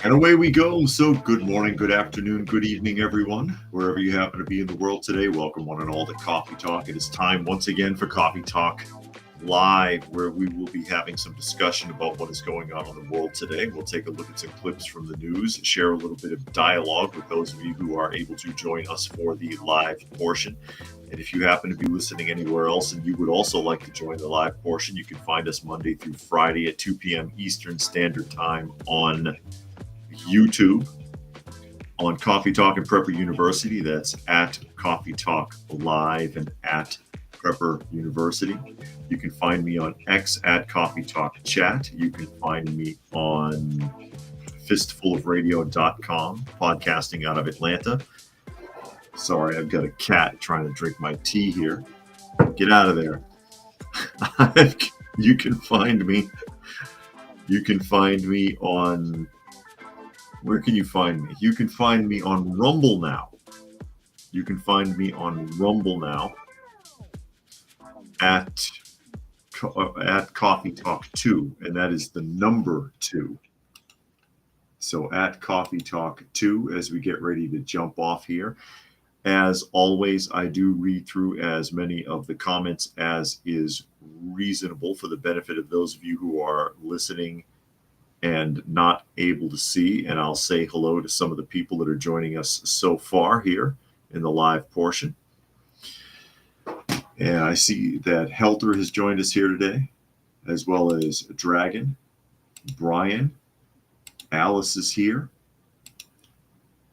And away we go. So, good morning, good afternoon, good evening, everyone. Wherever you happen to be in the world today, welcome one and all to Coffee Talk. It is time once again for Coffee Talk Live, where we will be having some discussion about what is going on in the world today. We'll take a look at some clips from the news, share a little bit of dialogue with those of you who are able to join us for the live portion. And if you happen to be listening anywhere else and you would also like to join the live portion, you can find us Monday through Friday at 2 p.m. Eastern Standard Time on YouTube, on Coffee Talk and Prepper University. That's at Coffee Talk Live and at Prepper University. You can find me on X at Coffee Talk Chat. You can find me on fistfulofradio.com, podcasting out of Atlanta. Sorry, I've got a cat trying to drink my tea here. Get out of there. You can find me. You can find me on. Where can you find me? You can find me on Rumble now. You can find me on Rumble now at Coffee Talk 2, and that is the number 2. So at Coffee Talk 2, as we get ready to jump off here. As always, I do read through as many of the comments as is reasonable for the benefit of those of you who are listening and not able to see. And I'll say hello to some of the people that are joining us so far here in the live portion. And I see that Helter has joined us here today, as well as Dragon, Brian, Alice is here.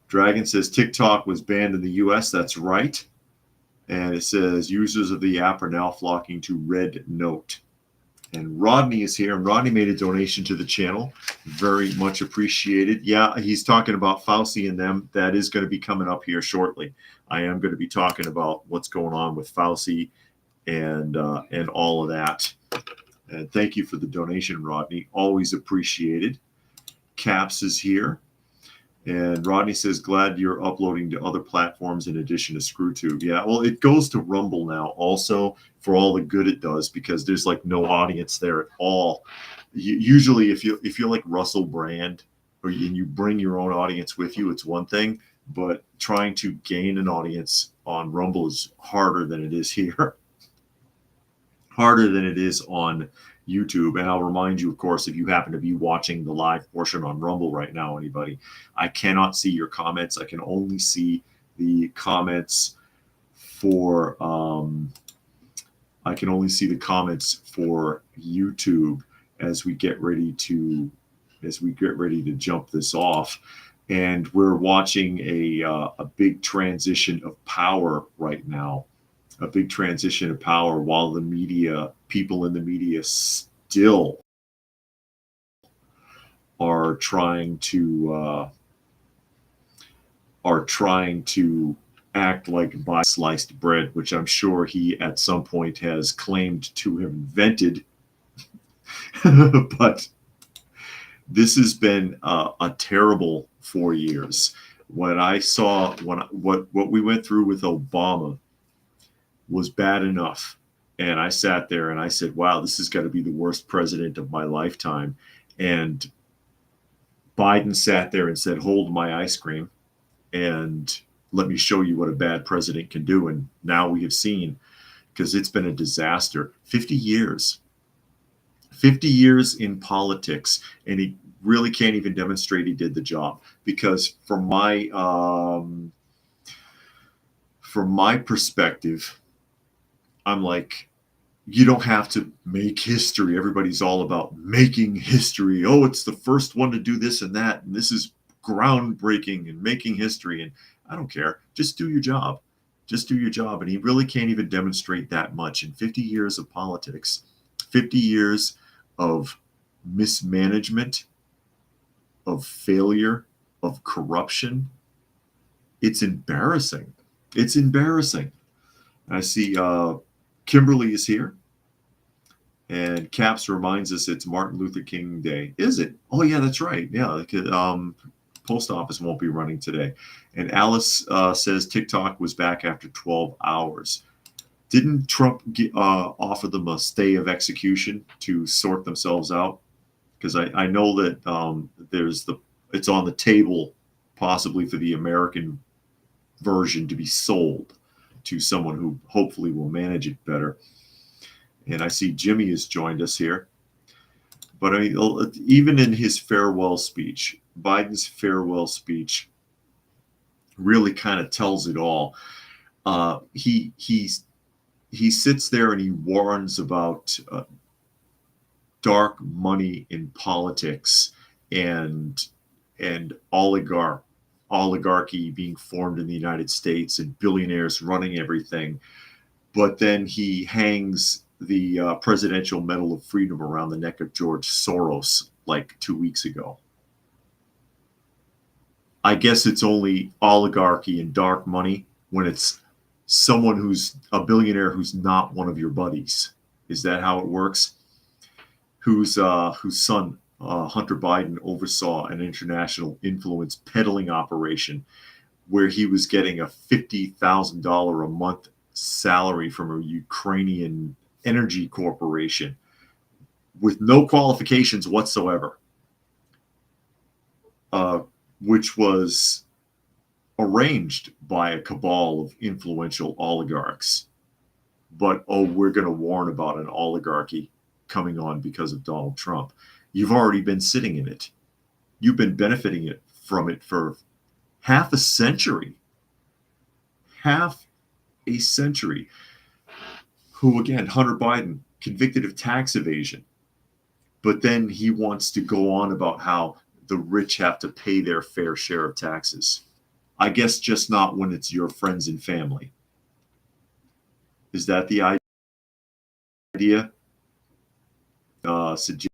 Dragon says TikTok was banned in the US. That's right. And it says users of the app are now flocking to Red Note. And Rodney is here, and Rodney made a donation to the channel. Very much appreciated. Yeah, he's talking about Fauci and them. That is going to be coming up here shortly. I am going to be talking about what's going on with Fauci and all of that. And thank you for the donation, Rodney. Always appreciated. Caps is here. And Rodney says, glad you're uploading to other platforms in addition to ScrewTube. Yeah, well, it goes to Rumble now also for all the good it does, because there's like no audience there at all. Usually, if you're like Russell Brand, or you bring your own audience with you, it's one thing. But trying to gain an audience on Rumble is harder than it is here. Harder than it is on YouTube. And I'll remind you, of course, if you happen to be watching the live portion on Rumble right now, anybody, I cannot see your comments. I can only see the comments for YouTube as we get ready to jump this off. And we're watching a big transition of power right now. A big transition of power, while the media, people in the media, still are trying to act like buy sliced bread, which I'm sure he at some point has claimed to have invented. But this has been a terrible 4 years. What I saw, what we went through with Obama was bad enough. And I sat there and I said, wow, this has got to be the worst president of my lifetime. And Biden sat there and said, hold my ice cream and let me show you what a bad president can do. And now we have seen, because it's been a disaster. 50 years in politics, and he really can't even demonstrate he did the job. Because from my perspective, I'm like, you don't have to make history. Everybody's all about making history. Oh, it's the first one to do this and that, and this is groundbreaking and making history. And I don't care. Just do your job. Just do your job. And he really can't even demonstrate that much. In 50 years of politics, 50 years of mismanagement, of failure, of corruption, it's embarrassing. It's embarrassing. I see Kimberly is here. And Caps reminds us it's Martin Luther King Day. Is it? Oh, yeah, that's right. Yeah, post office won't be running today. And Alice says TikTok was back after 12 hours. Didn't Trump offer them a stay of execution to sort themselves out? Because I know that there's the it's on the table, possibly for the American version to be sold to someone who hopefully will manage it better. And I see Jimmy has joined us here. But I mean, even in his farewell speech, Biden's farewell speech really kind of tells it all. He sits there and he warns about dark money in politics and oligarchy being formed in the United States and billionaires running everything. But then he hangs the Presidential Medal of Freedom around the neck of George Soros like 2 weeks ago. I guess it's only oligarchy and dark money when it's someone who's a billionaire who's not one of your buddies. Is that how it works? Whose son, Hunter Biden, oversaw an international influence peddling operation where he was getting a $50,000 a month salary from a Ukrainian energy corporation with no qualifications whatsoever, which was arranged by a cabal of influential oligarchs. But, we're going to warn about an oligarchy coming on because of Donald Trump. You've already been sitting in it. You've been benefiting from it for half a century. Half a century. Who, again, Hunter Biden, convicted of tax evasion. But then he wants to go on about how the rich have to pay their fair share of taxes. I guess just not when it's your friends and family. Is that the idea? Suggests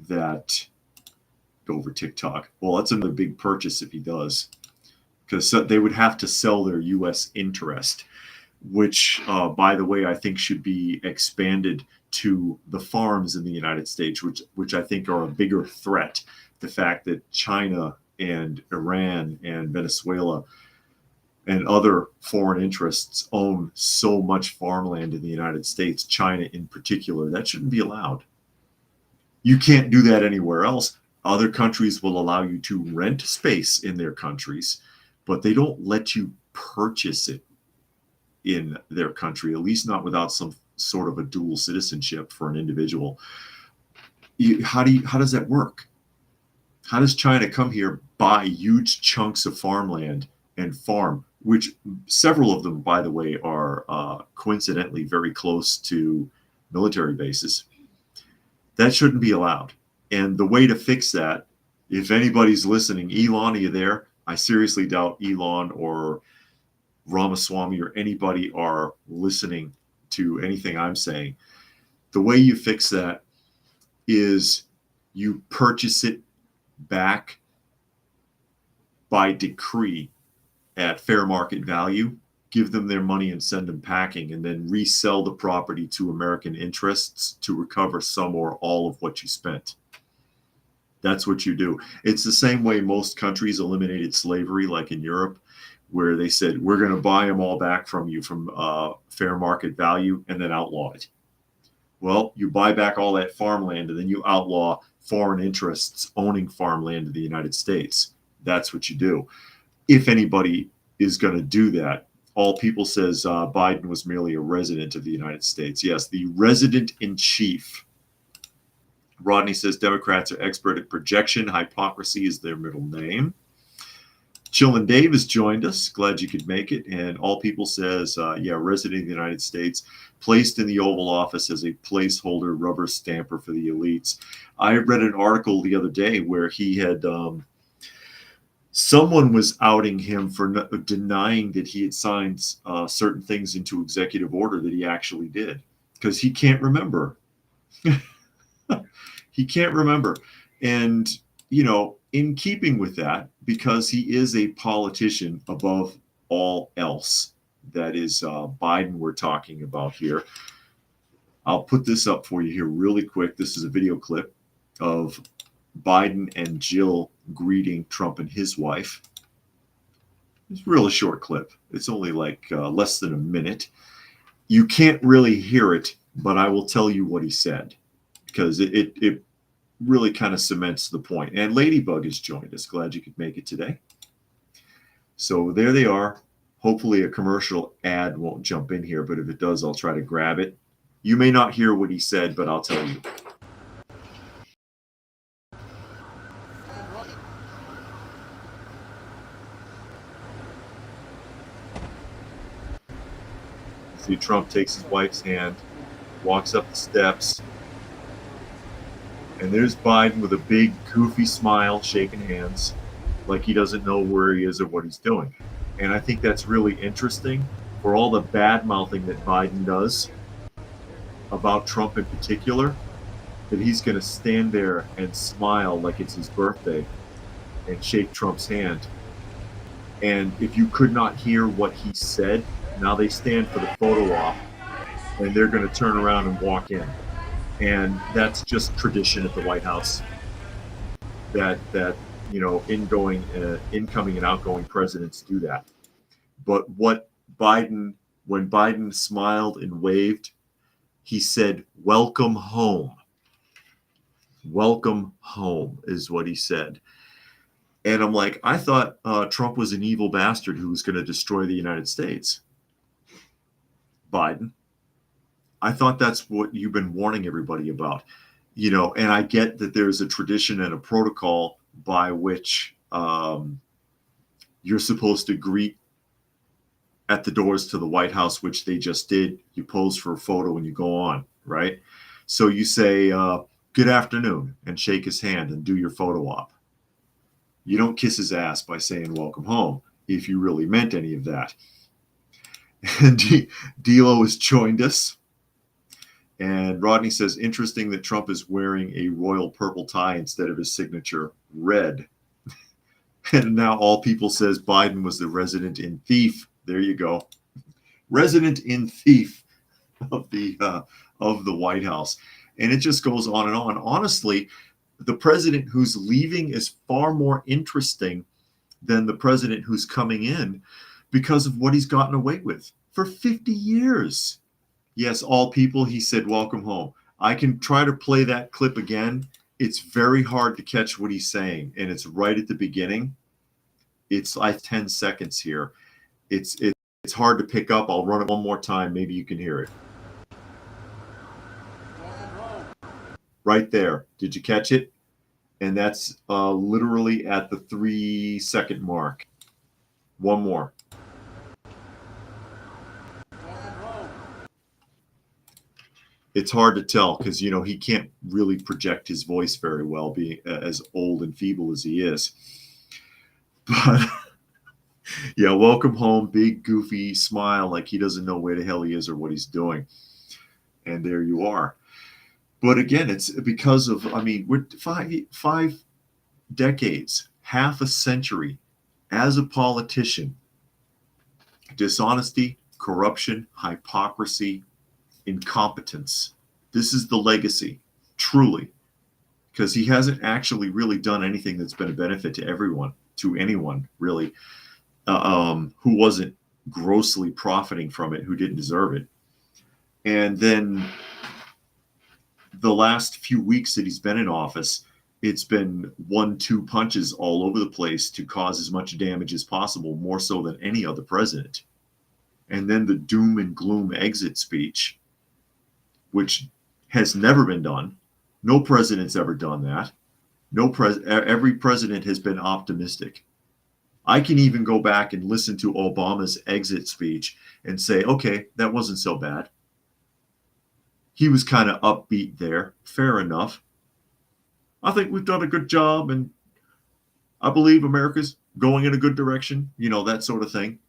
that over TikTok. Well, that's another big purchase if he does, because they would have to sell their U.S. interest, which, by the way, I think should be expanded to the farms in the United States, which I think are a bigger threat. The fact that China and Iran and Venezuela and other foreign interests own so much farmland in the United States, China in particular, that shouldn't be allowed. You can't do that anywhere else. Other countries will allow you to rent space in their countries, but they don't let you purchase it in their country, at least not without some sort of a dual citizenship for an individual. How does that work? How does China come here, buy huge chunks of farmland and farm, which several of them, by the way, are coincidentally very close to military bases? That shouldn't be allowed. And the way to fix that, if anybody's listening, Elon, are you there? I seriously doubt Elon or Ramaswamy or anybody are listening to anything I'm saying. The way you fix that is you purchase it back by decree at fair market value, give them their money and send them packing, and then resell the property to American interests to recover some or all of what you spent. That's what you do. It's the same way most countries eliminated slavery, like in Europe, where they said, we're going to buy them all back from you from fair market value and then outlaw it. Well, you buy back all that farmland and then you outlaw foreign interests owning farmland in the United States. That's what you do. If anybody is going to do that, All People says Biden was merely a resident of the United States. Yes, the resident in chief. Rodney says Democrats are expert at projection. Hypocrisy is their middle name. Chillin' Dave has joined us. Glad you could make it. And All People says, yeah, resident of the United States, placed in the Oval Office as a placeholder rubber stamper for the elites. I read an article the other day where he had, someone was outing him for denying that he had signed certain things into executive order that he actually did, because he can't remember. He can't remember. And, you know, in keeping with that, because he is a politician above all else, that is Biden we're talking about here. I'll put this up for you here really quick. This is a video clip of Biden and Jill greeting Trump and his wife. It's a really short clip. It's only like less than a minute. You can't really hear it, but I will tell you what he said, because it really kind of cements the point. And Ladybug has joined us. Glad you could make it today. So there they are. Hopefully a commercial ad won't jump in here, but if it does, I'll try to grab it. You may not hear what he said, but I'll tell you. See, Trump takes his wife's hand, walks up the steps, and there's Biden with a big, goofy smile, shaking hands, like he doesn't know where he is or what he's doing. And I think that's really interesting for all the bad mouthing that Biden does about Trump in particular, that he's going to stand there and smile like it's his birthday and shake Trump's hand. And if you could not hear what he said, now they stand for the photo op and they're going to turn around and walk in. And that's just tradition at the White House, that you know, incoming and outgoing presidents do that. But when Biden smiled and waved, he said, "Welcome home." Welcome home is what he said. And I'm like, I thought Trump was an evil bastard who was going to destroy the United States. Biden, I thought that's what you've been warning everybody about. You know, and I get that there's a tradition and a protocol by which you're supposed to greet at the doors to the White House, which they just did. You pose for a photo and you go on, right? So you say, good afternoon, and shake his hand and do your photo op. You don't kiss his ass by saying welcome home, if you really meant any of that. And D'Lo has joined us. And Rodney says, interesting that Trump is wearing a royal purple tie instead of his signature red. And now all people says Biden was the resident in thief. There you go. Resident in thief of the White House. And it just goes on and on. Honestly, the president who's leaving is far more interesting than the president who's coming in because of what he's gotten away with for 50 years. Yes, all people, he said, welcome home. I can try to play that clip again. It's very hard to catch what he's saying, and it's right at the beginning. It's like 10 seconds here. It's hard to pick up. I'll run it one more time. Maybe you can hear it. Right there. Did you catch it? And that's literally at the 3-second mark. One more. It's hard to tell because, you know, he can't really project his voice very well, being as old and feeble as he is. But yeah, welcome home, big goofy smile like he doesn't know where the hell he is or what he's doing. And there you are. But again, it's because of, I mean, we're five decades, half a century as a politician. Dishonesty, corruption, hypocrisy, incompetence. This is the legacy, truly, because he hasn't actually really done anything that's been a benefit to everyone, to anyone really, who wasn't grossly profiting from it, who didn't deserve it. And then the last few weeks that he's been in office, it's been 1-2 punches all over the place to cause as much damage as possible, more so than any other president. And then the doom and gloom exit speech, which has never been done. No president's ever done that. Every president has been optimistic. I can even go back and listen to Obama's exit speech and say, okay, that wasn't so bad. He was kind of upbeat there. Fair enough. I think we've done a good job, and I believe America's going in a good direction. You know, that sort of thing.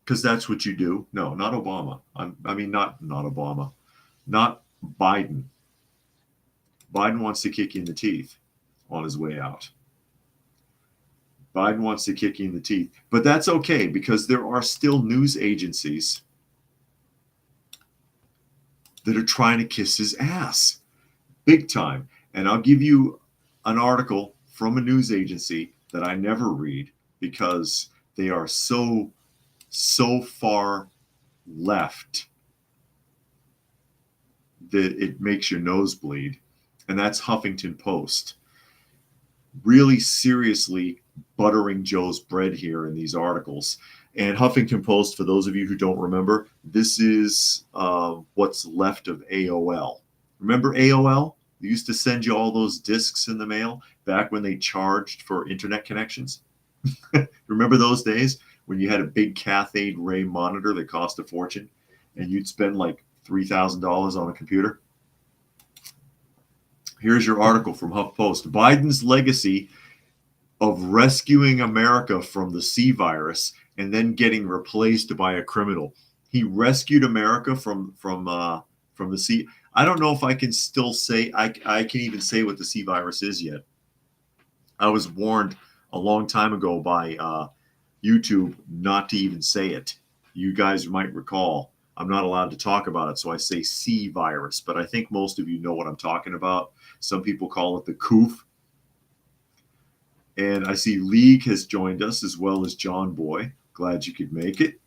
Because that's what you do. No, not Obama. Not Obama. Not Biden. Biden wants to kick you in the teeth on his way out. Biden wants to kick you in the teeth. But that's okay, because there are still news agencies that are trying to kiss his ass big time. And I'll give you an article from a news agency that I never read because they are so far left that it makes your nose bleed. and that's Huffington Post. Really seriously buttering Joe's bread here in these articles. And Huffington Post, for those of you who don't remember, this is what's left of AOL. Remember AOL? They used to send you all those discs in the mail back when they charged for internet connections. Remember those days when you had a big cathode ray monitor that cost a fortune and you'd spend like $3,000 on a computer? Here's your article from HuffPost. Biden's legacy of rescuing America from the C virus and then getting replaced by a criminal. He rescued America from the C. I don't know if I can still say I can even say what the C virus is yet. I was warned a long time ago by YouTube not to even say it. You guys might recall I'm not allowed to talk about it, so I say C virus, but I think most of you know what I'm talking about. Some people call it the coof. And I see League has joined us as well as John Boy. Glad you could make it.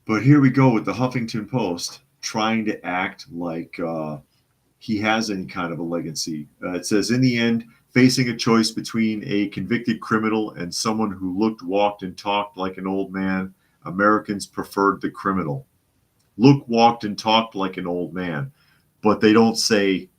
But here we go with the Huffington Post trying to act like he has any kind of a legacy. It says, in the end, facing a choice between a convicted criminal and someone who looked, walked, and talked like an old man, Americans preferred the criminal. Looked, walked, and talked like an old man. But they don't say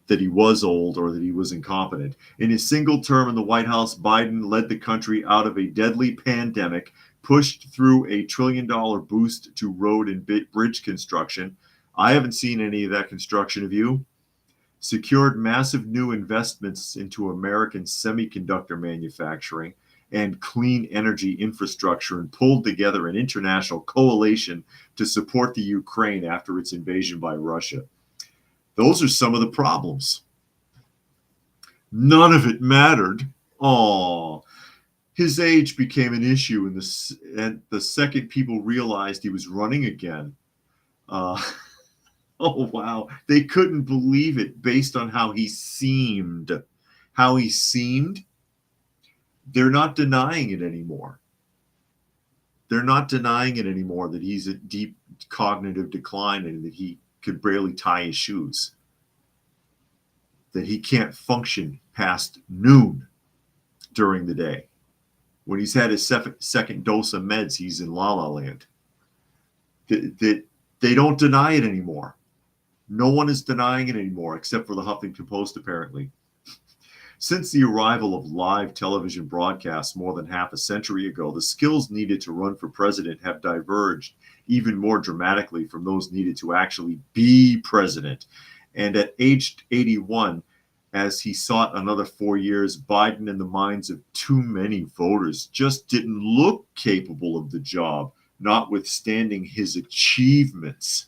that he was old or that he was incompetent. In his single term in the White House, Biden led the country out of a deadly pandemic, pushed through a $1 trillion boost to road and bridge construction. I haven't seen any of that construction, have you? Secured massive new investments into American semiconductor manufacturing and clean energy infrastructure, and pulled together an international coalition to support the Ukraine after its invasion by Russia. Those are some of the problems. None of it mattered. Oh, his age became an issue, and the second people realized he was running again. Oh, wow. They couldn't believe it based on how he seemed. How he seemed, they're not denying it anymore. They're not denying it anymore that he's a deep cognitive decline and that he could barely tie his shoes, that he can't function past noon during the day. When he's had his second dose of meds, he's in La La Land. That they don't deny it anymore. No one is denying it anymore, except for the Huffington Post, apparently. Since the arrival of live television broadcasts more than half a century ago, the skills needed to run for president have diverged even more dramatically from those needed to actually be president. And at age 81, as he sought another 4 years, Biden, in the minds of too many voters, just didn't look capable of the job, notwithstanding his achievements.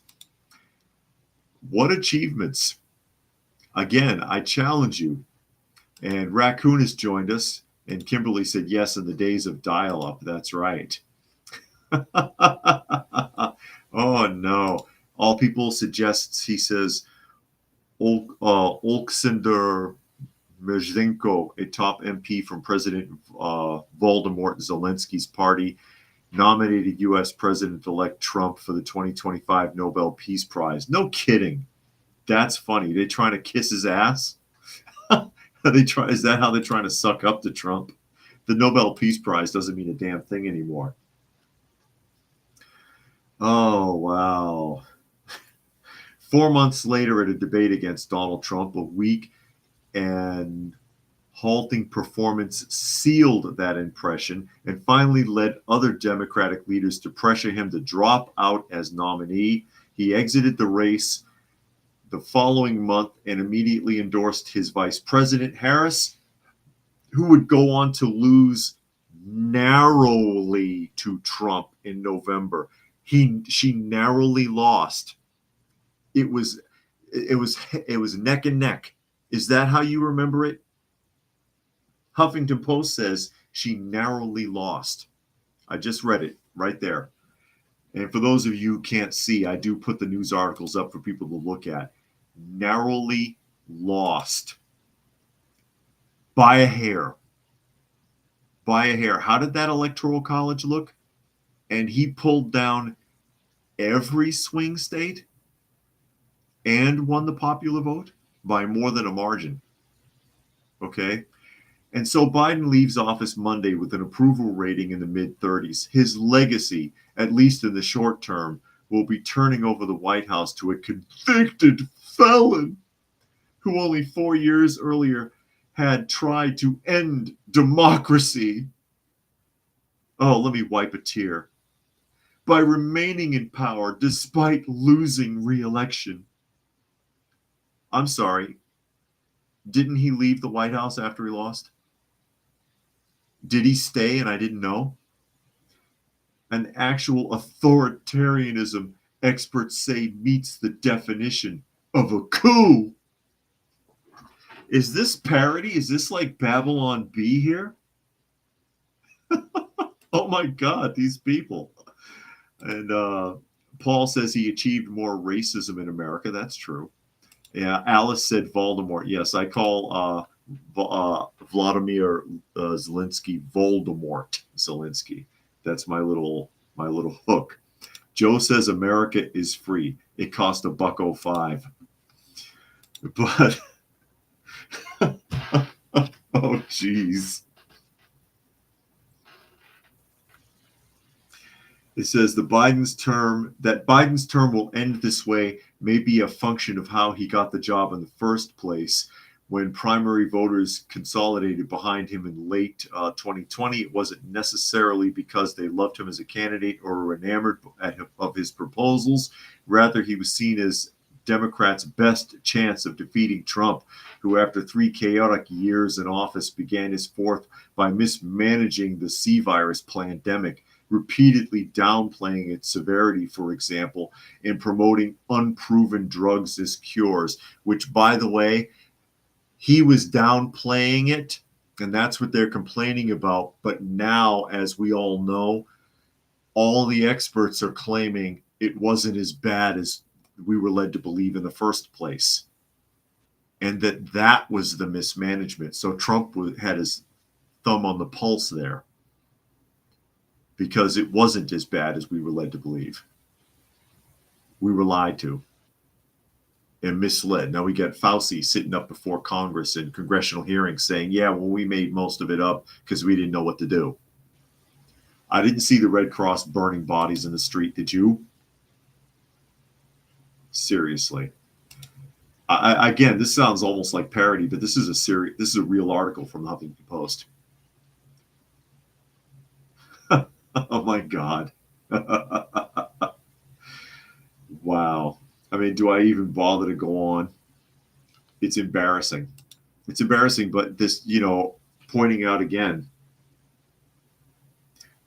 What achievements? Again, I challenge you. And Raccoon has joined us, and Kimberly said yes in the days of dial-up. That's right. Oh, no. All people suggests, he says, Oleksandr Mezhenko, a top MP from President Volodymyr Zelensky's party, nominated U.S. President-elect Trump for the 2025 Nobel Peace Prize. No kidding. That's funny. They trying to kiss his ass? Is that how they're trying to suck up to Trump? The Nobel Peace Prize doesn't mean a damn thing anymore. Oh, wow. 4 months later, at a debate against Donald Trump, a weak and halting performance sealed that impression and finally led other Democratic leaders to pressure him to drop out as nominee. He exited the race the following month and immediately endorsed his vice president, Harris, who would go on to lose narrowly to Trump in November. She narrowly lost. It was neck and neck. Is that how you remember it? Huffington Post says she narrowly lost. I just read it right there. And for those of you who can't see, I do put the news articles up for people to look at. Narrowly lost by a hair. By a hair. How did that electoral college look? And he pulled down every swing state? and won the popular vote by more than a margin. Okay? And so Biden leaves office Monday with an approval rating in the mid-30s. His legacy, at least in the short term, will be turning over the White House to a convicted felon who only 4 years earlier had tried to end democracy. Oh, let me wipe a tear. By remaining in power despite losing re-election. I'm sorry. Didn't he leave the White House after he lost? Did he stay and I didn't know? An actual authoritarianism experts say meets the definition of a coup. Is this parody? Is this like Babylon B here? Oh my God, these people. And Paul says he achieved more racism in America. That's true. Yeah, Alice said Voldemort. Yes, I call Vladimir Zelensky Voldemort Zelensky. That's my little hook. Joe says America is free. It cost $1.05. But oh geez. It says Biden's term will end this way may be a function of how he got the job in the first place. When primary voters consolidated behind him in late 2020, it wasn't necessarily because they loved him as a candidate or were enamored of his proposals. Rather, he was seen as Democrats' best chance of defeating Trump, who after 3 chaotic years in office began his fourth by mismanaging the C virus pandemic, repeatedly downplaying its severity, for example, and promoting unproven drugs as cures, which, by the way, he was downplaying it, and that's what they're complaining about. But now, as we all know, all the experts are claiming it wasn't as bad as we were led to believe in the first place, and that was the mismanagement. So Trump had his thumb on the pulse there, because it wasn't as bad as we were led to believe. We were lied to and misled. Now we got Fauci sitting up before Congress in congressional hearings saying, yeah, well, we made most of it up because we didn't know what to do. I didn't see the Red Cross burning bodies in the street. Did you? Seriously. Again, this sounds almost like parody, but this is a real article from the Huffington Post. Oh my God. Wow. I mean, do I even bother to go on? It's embarrassing. It's embarrassing, but this, pointing out again,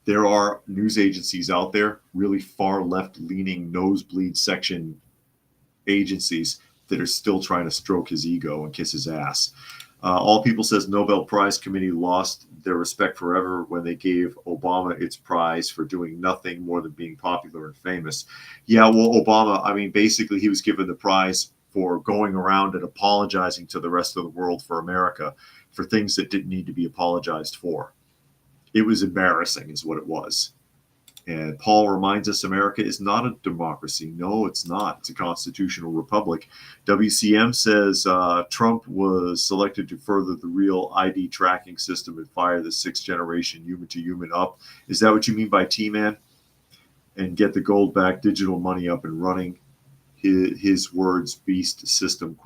there are news agencies out there, really far left-leaning nosebleed section agencies that are still trying to stroke his ego and kiss his ass. All People says Nobel Prize Committee lost their respect forever when they gave Obama its prize for doing nothing more than being popular and famous. Yeah, well, Obama, I mean, basically he was given the prize for going around and apologizing to the rest of the world for America for things that didn't need to be apologized for. It was embarrassing is what it was. And Paul reminds us America is not a democracy. No, it's not. It's a constitutional republic. WCM says Trump was selected to further the real ID tracking system and fire the 6th generation human-to-human up. Is that what you mean by T-Man? And get the gold-backed digital money up and running. His words, beast system, ?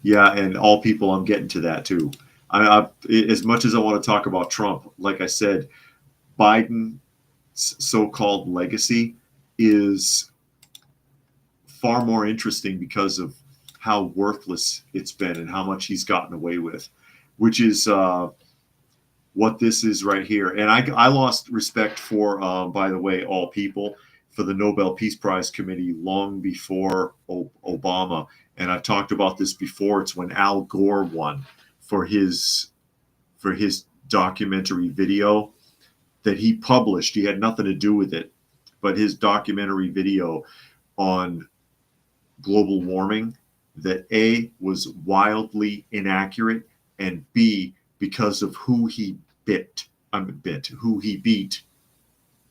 Yeah, and All People, I'm getting to that too. As much as I want to talk about Trump, like I said, Biden's so-called legacy is far more interesting because of how worthless it's been and how much he's gotten away with, which is what this is right here. And I lost respect for, by the way, All People, for the Nobel Peace Prize Committee long before Obama. And I've talked about this before. It's when Al Gore won for his documentary video that he published. He had nothing to do with it, but his documentary video on global warming that A, was wildly inaccurate, and B, because of who he beat,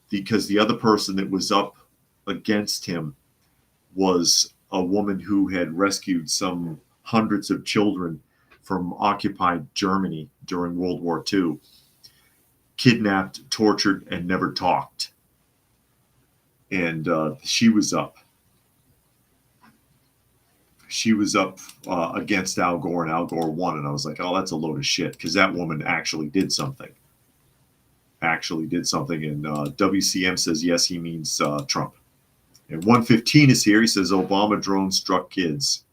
because the other person that was up against him was a woman who had rescued some hundreds of children from occupied Germany during World War II, kidnapped, tortured, and never talked. And she was up. She was up against Al Gore, and Al Gore won. And I was like, oh, that's a load of shit, because that woman actually did something. And WCM says, yes, he means Trump. And 115 is here. He says, Obama drone struck kids.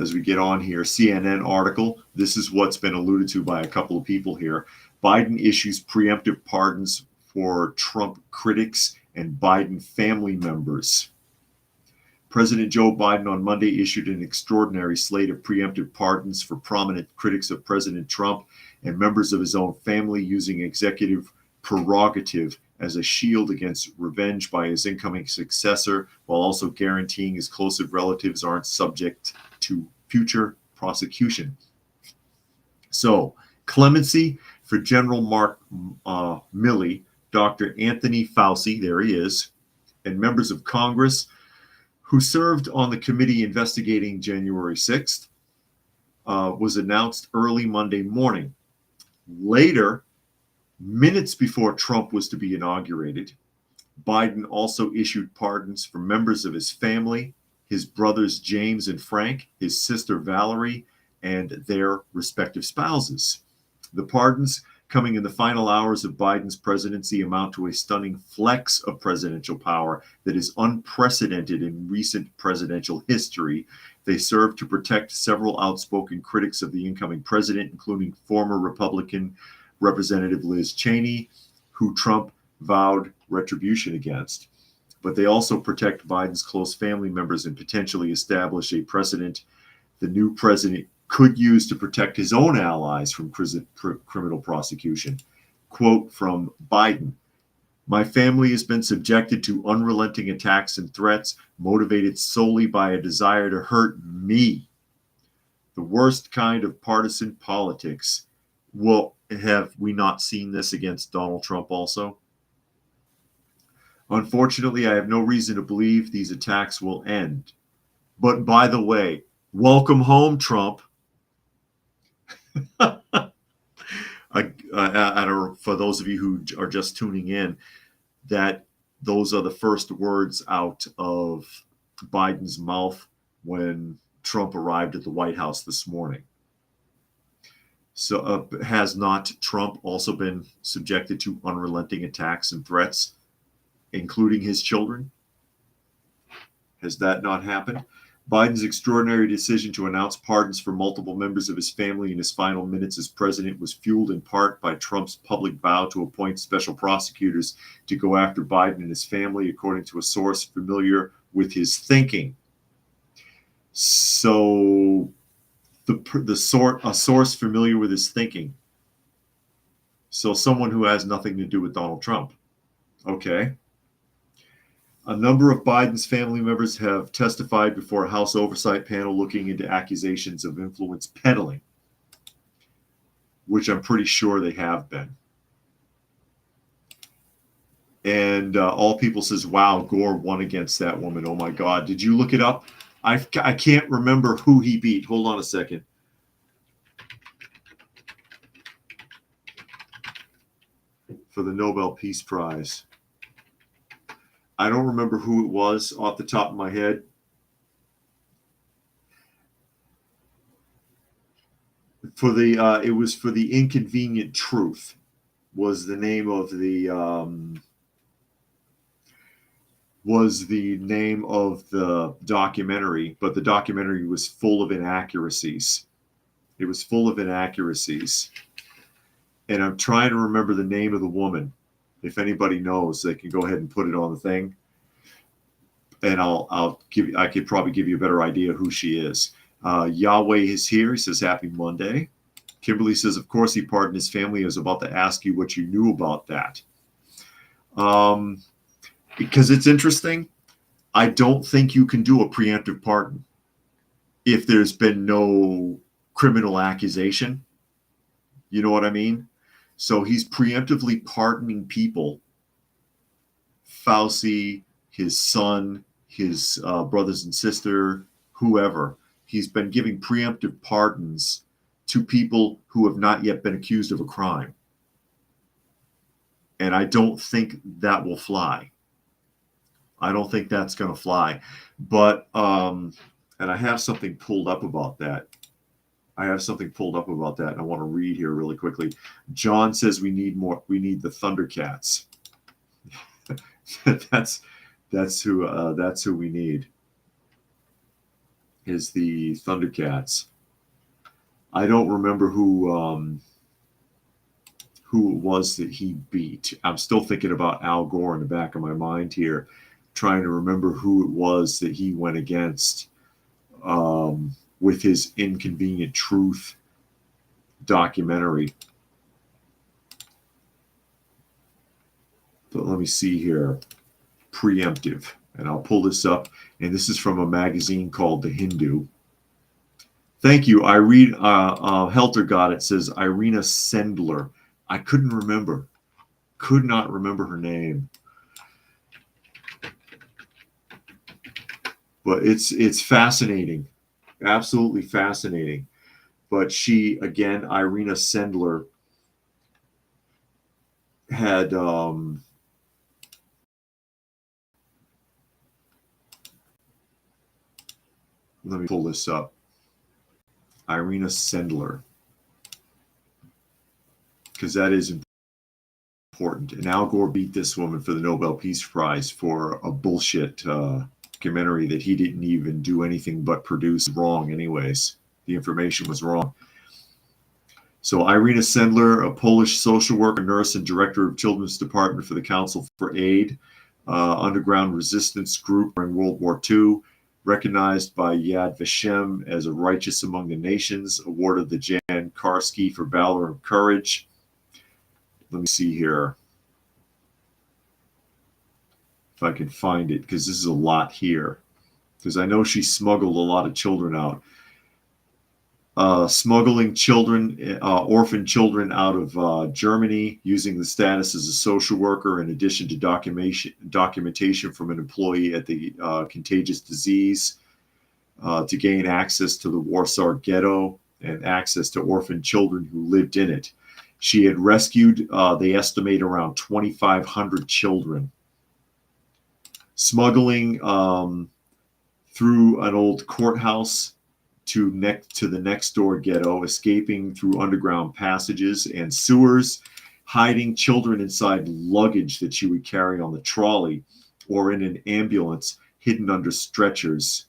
As we get on here, CNN article. This is what's been alluded to by a couple of people here. Biden issues preemptive pardons for Trump critics and Biden family members. President Joe Biden on Monday issued an extraordinary slate of preemptive pardons for prominent critics of President Trump and members of his own family, using executive prerogative as a shield against revenge by his incoming successor, while also guaranteeing his closest relatives aren't subject to future prosecution. So, clemency for General Mark Milley, Dr. Anthony Fauci, there he is, and members of Congress who served on the committee investigating January 6th, was announced early Monday morning. Later, minutes before Trump was to be inaugurated, Biden also issued pardons for members of his family, his brothers James and Frank, his sister Valerie, and their respective spouses. The pardons, coming in the final hours of Biden's presidency, amount to a stunning flex of presidential power that is unprecedented in recent presidential history. They serve to protect several outspoken critics of the incoming president, including former Republican Representative Liz Cheney, who Trump vowed retribution against. But they also protect Biden's close family members and potentially establish a precedent the new president could use to protect his own allies from criminal prosecution. Quote from Biden: "My family has been subjected to unrelenting attacks and threats motivated solely by a desire to hurt me. The worst kind of partisan politics." Well, have we not seen this against Donald Trump also? "Unfortunately, I have no reason to believe these attacks will end. But by the way, welcome home, Trump." For those of you who are just tuning in, that those are the first words out of Biden's mouth when Trump arrived at the White House this morning. So has not Trump also been subjected to unrelenting attacks and threats, including his children? Has that not happened? Biden's extraordinary decision to announce pardons for multiple members of his family in his final minutes as president was fueled in part by Trump's public vow to appoint special prosecutors to go after Biden and his family, according to a source familiar with his thinking. So, a source familiar with his thinking. So, someone who has nothing to do with Donald Trump. Okay. A number of Biden's family members have testified before a House oversight panel looking into accusations of influence peddling, which I'm pretty sure they have been. And All People says, wow, Gore won against that woman. Oh my God. Did you look it up? I can't remember who he beat. Hold on a second. For the Nobel Peace Prize. I don't remember who it was off the top of my head. It was for The Inconvenient Truth was the name of the documentary, but the documentary was full of inaccuracies. It was full of inaccuracies. And I'm trying to remember the name of the woman. If anybody knows, they can go ahead and put it on the thing. And I could probably give you a better idea who she is. Yahweh is here. He says, happy Monday. Kimberly says, of course, he pardoned his family. I was about to ask you what you knew about that. Because it's interesting. I don't think you can do a preemptive pardon if there's been no criminal accusation. You know what I mean? So he's preemptively pardoning people. Fauci, his son, his brothers and sister, whoever. He's been giving preemptive pardons to people who have not yet been accused of a crime. And I don't think that will fly. I don't think that's going to fly. But, and I have something pulled up about that. And I want to read here really quickly. John says we need more. We need the Thundercats. that's who we need. Is the Thundercats. I don't remember who it was that he beat. I'm still thinking about Al Gore in the back of my mind here, trying to remember who it was that he went against with his Inconvenient Truth documentary. But let me see here. Preemptive. And I'll pull this up. And this is from a magazine called The Hindu. Thank you. Irene Helter got it. Says Irina Sendler. I couldn't remember. Could not remember her name. But it's fascinating. Absolutely fascinating. But she, again, Irina Sendler, had let me pull this up. Irina Sendler, because that is important. And Al Gore beat this woman for the Nobel Peace Prize for a bullshit documentary that he didn't even do anything but produce. Wrong anyways. The information was wrong. So Irina Sendler, a Polish social worker, nurse, and director of Children's Department for the Council for Aid, underground resistance group during World War II, recognized by Yad Vashem as a righteous among the nations, awarded the Jan Karski for valor and courage. Let me see here if I can find it, because this is a lot here. Because I know she smuggled a lot of children out. Smuggling children, orphan children out of Germany, using the status as a social worker in addition to documentation from an employee at the contagious disease to gain access to the Warsaw Ghetto and access to orphan children who lived in it. She had rescued, they estimate, around 2,500 children. Smuggling through an old courthouse to the next door ghetto, escaping through underground passages and sewers, hiding children inside luggage that you would carry on the trolley or in an ambulance hidden under stretchers.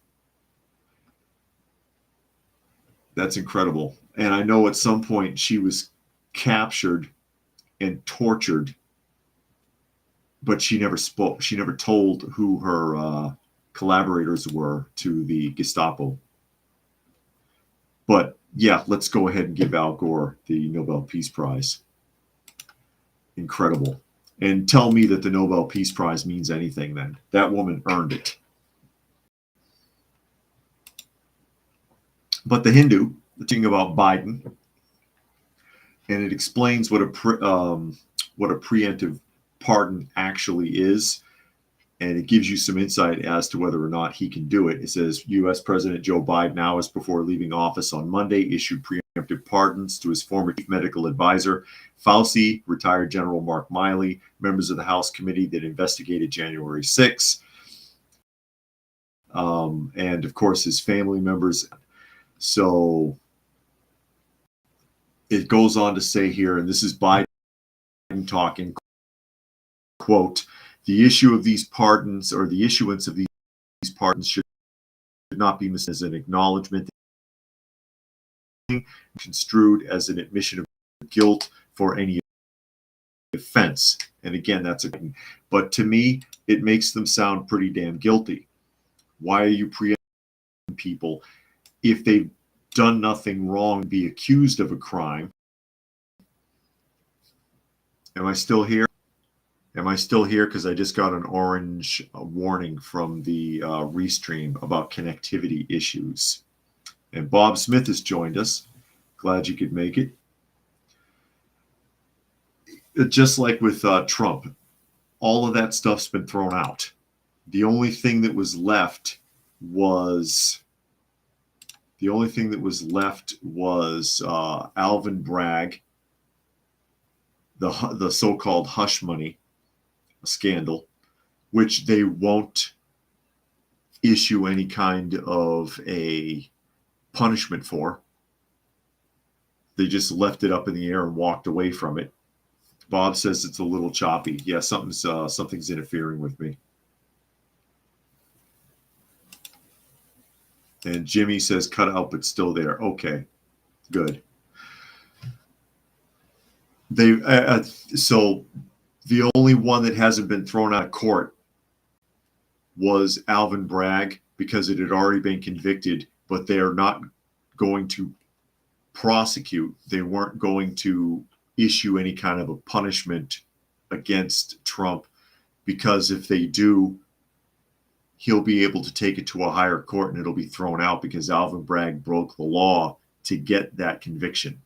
That's incredible. And I know at some point she was captured and tortured, but she never spoke. She never told who her collaborators were to the Gestapo. But yeah, let's go ahead and give Al Gore the Nobel Peace Prize. Incredible. And tell me that the Nobel Peace Prize means anything then. That woman earned it. But the Hindu, the thing about Biden, and it explains what a preemptive pardon actually is. And it gives you some insight as to whether or not he can do it. It says U.S. President Joe Biden, hours before leaving office on Monday, issued preemptive pardons to his former chief medical advisor, Fauci, retired General Mark Miley, members of the House committee that investigated January 6, and, of course, his family members. So it goes on to say here, and this is Biden talking, quote, the issue of these pardons, or the issuance of these pardons, should not be mis as an acknowledgement, construed as an admission of guilt for any offense. And again, that's but to me, it makes them sound pretty damn guilty. Why are you preempting people if they've done nothing wrong, be accused of a crime? Am I still here? Am I still here? Because I just got an orange warning from the Restream about connectivity issues. And Bob Smith has joined us. Glad you could make it. Just like with Trump, all of that stuff's been thrown out. The only thing that was left was Alvin Bragg, the so-called hush money scandal, which they won't issue any kind of a punishment for. They just left it up in the air and walked away from it. Bob says it's a little choppy. Yeah, something's interfering with me. And Jimmy says cut out, but still there. Okay, good. So the only one that hasn't been thrown out of court was Alvin Bragg, because it had already been convicted, but they are not going to prosecute. They weren't going to issue any kind of a punishment against Trump, because if they do, he'll be able to take it to a higher court and it'll be thrown out because Alvin Bragg broke the law to get that conviction.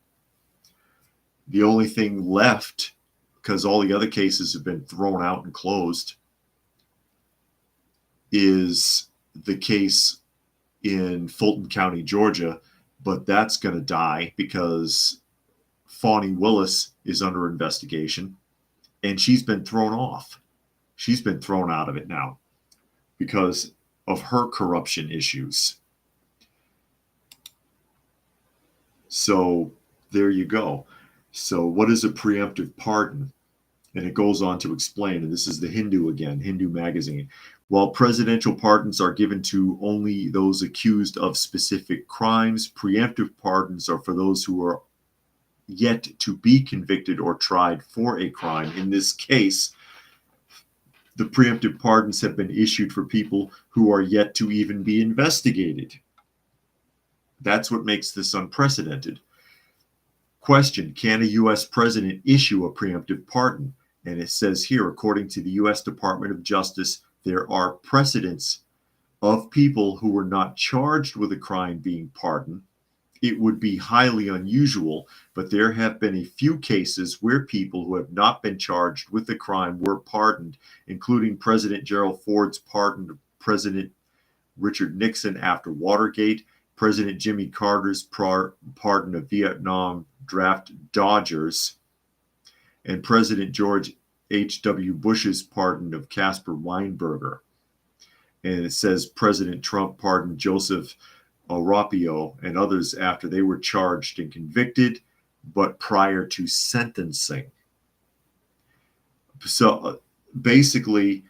The only thing left, because all the other cases have been thrown out and closed, is the case in Fulton County, Georgia, but that's going to die because Fani Willis is under investigation and she's been thrown off. She's been thrown out of it now because of her corruption issues. So there you go. So what is a preemptive pardon? And it goes on to explain, and this is the Hindu again, Hindu magazine. While presidential pardons are given to only those accused of specific crimes, preemptive pardons are for those who are yet to be convicted or tried for a crime. In this case, the preemptive pardons have been issued for people who are yet to even be investigated. That's what makes this unprecedented. Question: can a U.S. president issue a preemptive pardon? And it says here, according to the U.S. Department of Justice, there are precedents of people who were not charged with a crime being pardoned. It would be highly unusual, but there have been a few cases where people who have not been charged with the crime were pardoned, including President Gerald Ford's pardon of President Richard Nixon after Watergate, President Jimmy Carter's pardon of Vietnam draft dodgers, and President George H.W. Bush's pardon of Caspar Weinberger. And it says President Trump pardoned Joseph Arpaio and others after they were charged and convicted, but prior to sentencing. So basically,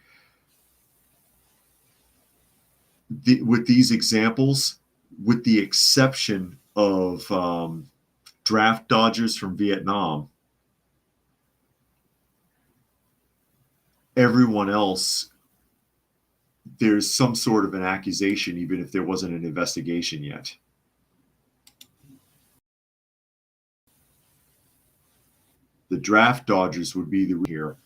with these examples, with the exception of draft dodgers from Vietnam, everyone else, there's some sort of an accusation, even if there wasn't an investigation yet. The draft dodgers would be the here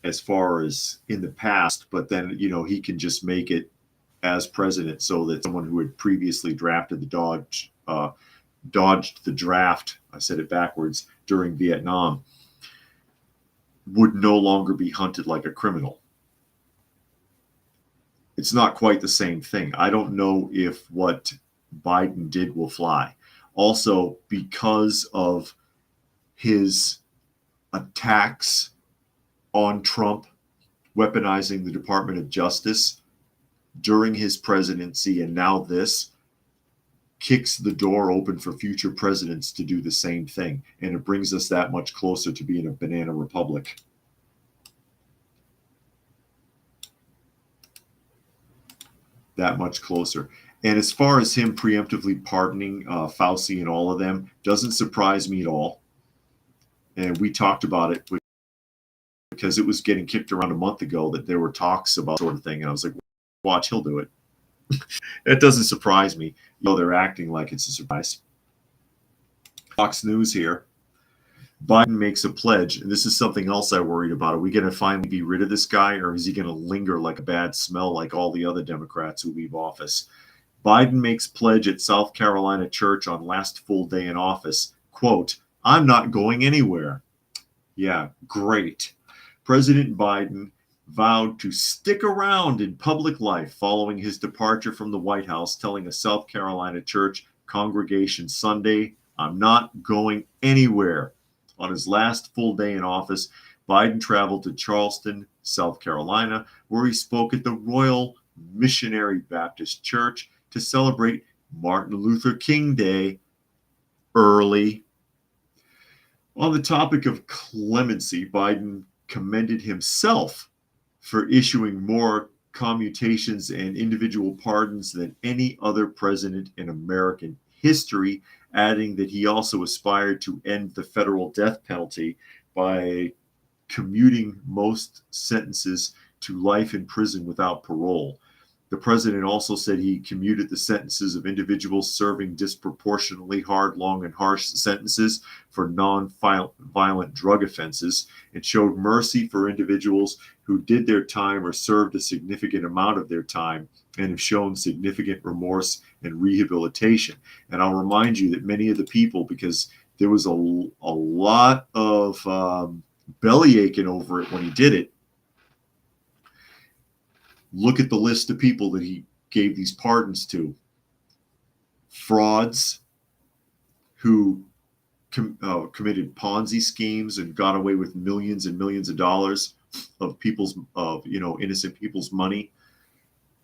as far as in the past, but then, he can just make it as president so that someone who had previously drafted dodged the draft, I said it backwards, during Vietnam, would no longer be hunted like a criminal. It's not quite the same thing. I don't know if what Biden did will fly. Also, because of his attacks on Trump, weaponizing the Department of Justice during his presidency, and now this kicks the door open for future presidents to do the same thing. And it brings us that much closer to being a banana republic. That much closer. And as far as him preemptively pardoning Fauci and all of them, doesn't surprise me at all. And we talked about it because it was getting kicked around a month ago that there were talks about sort of thing. And I was like, watch, he'll do it. It doesn't surprise me. They're acting like it's a surprise. Fox News here. Biden makes a pledge, and this is something else I worried about. Are we going to finally be rid of this guy, or is he going to linger like a bad smell like all the other Democrats who leave office? Biden makes pledge at South Carolina church on last full day in office. Quote, "I'm not going anywhere." Yeah, great. President Biden vowed to stick around in public life following his departure from the White House, telling a South Carolina church congregation Sunday, "I'm not going anywhere." On his last full day in office, Biden traveled to Charleston, South Carolina, where he spoke at the Royal Missionary Baptist Church to celebrate Martin Luther King Day early. On the topic of clemency, Biden commended himself for issuing more commutations and individual pardons than any other president in American history, adding that he also aspired to end the federal death penalty by commuting most sentences to life in prison without parole. The president also said he commuted the sentences of individuals serving disproportionately hard, long, and harsh sentences for non-violent drug offenses, and showed mercy for individuals who did their time or served a significant amount of their time and have shown significant remorse and rehabilitation. And I'll remind you that many of the people, because there was a lot of belly aching over it when he did it, look at the list of people that he gave these pardons to. Frauds who committed Ponzi schemes and got away with millions and millions of dollars of innocent people's money.